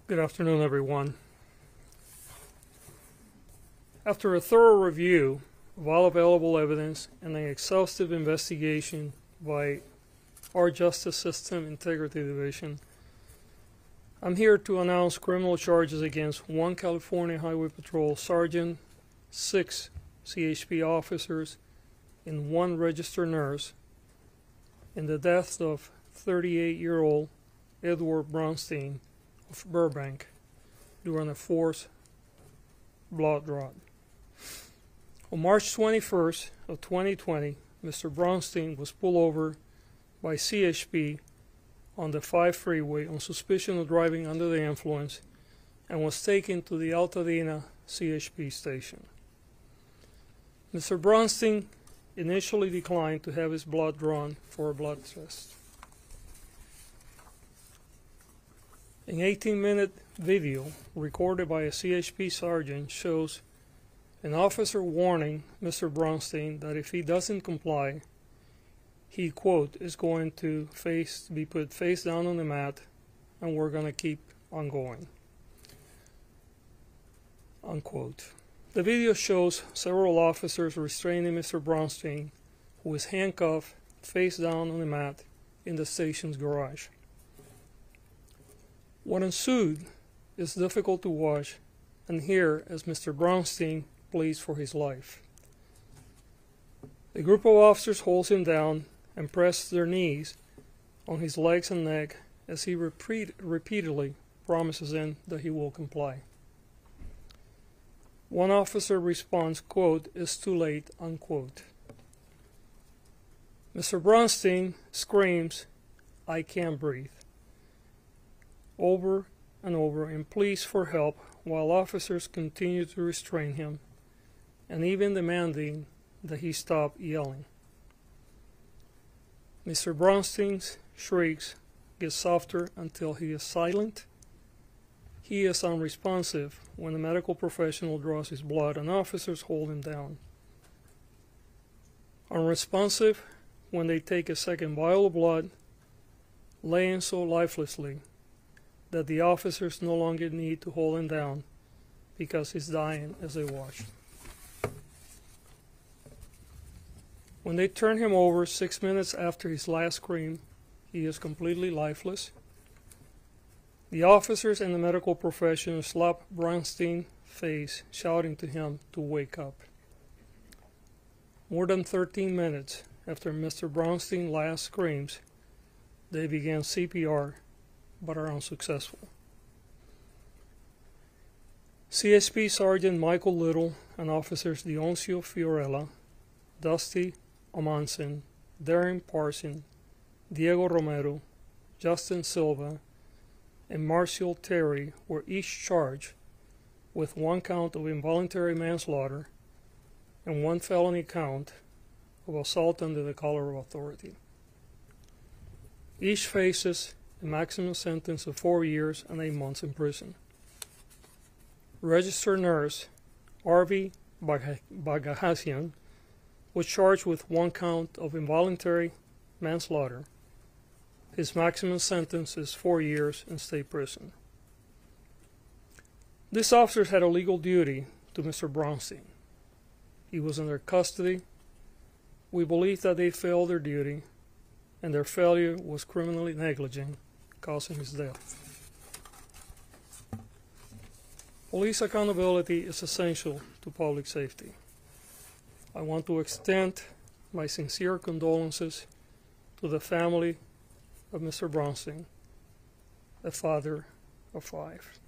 Good afternoon, everyone. After a thorough review of all available evidence and an exhaustive investigation by our Justice System Integrity Division, I'm here to announce criminal charges against 1 California Highway Patrol Sergeant, 6 CHP officers, and 1 registered nurse in the death of 38-year-old Edward Bronstein of Burbank during a forced blood draw. On March 21st of 2020, Mr. Bronstein was pulled over by CHP on the 5 freeway on suspicion of driving under the influence and was taken to the Pasadena CHP station. Mr. Bronstein initially declined to have his blood drawn for a blood test. An 18-minute video recorded by a CHP sergeant shows an officer warning Mr. Bronstein that if he doesn't comply, he, quote, is going to be put face down on the mat and we're going to keep on going, unquote. The video shows several officers restraining Mr. Bronstein, who is handcuffed face down on the mat in the station's garage. What ensued is difficult to watch and hear as Mr. Bronstein pleads for his life. A group of officers holds him down and press their knees on his legs and neck as he repeatedly promises them that he will comply. One officer responds, quote, "It's too late," unquote. Mr. Bronstein screams, "I can't breathe," over and over and pleads for help while officers continue to restrain him and even demanding that he stop yelling. Mr. Bronstein's shrieks get softer until he is silent. He is unresponsive when a medical professional draws his blood and officers hold him down. Unresponsive when they take a second vial of blood, laying so lifelessly that the officers no longer need to hold him down because he's dying as they watch. When they turn him over 6 minutes after his last scream, he is completely lifeless. The officers and the medical professionals slap Bronstein's face, shouting to him to wake up. More than 13 minutes after Mr. Bronstein's last screams, they began CPR but are unsuccessful. CHP Sergeant Michael Little and officers Dioncio Fiorella, Dusty Omanson, Darren Parson, Diego Romero, Justin Silva, and Marcial Terry were each charged with 1 count of involuntary manslaughter and 1 felony count of assault under the color of authority. Each faces a maximum sentence of 4 years and 8 months in prison. Registered nurse R.V. Bagahasian was charged with 1 count of involuntary manslaughter. His maximum sentence is 4 years in state prison. These officers had a legal duty to Mr. Bronstein. He was in their custody. We believe that they failed their duty, and their failure was criminally negligent, causing his death. Police accountability is essential to public safety. I want to extend my sincere condolences to the family of Mr. Bronstein, a father of 5.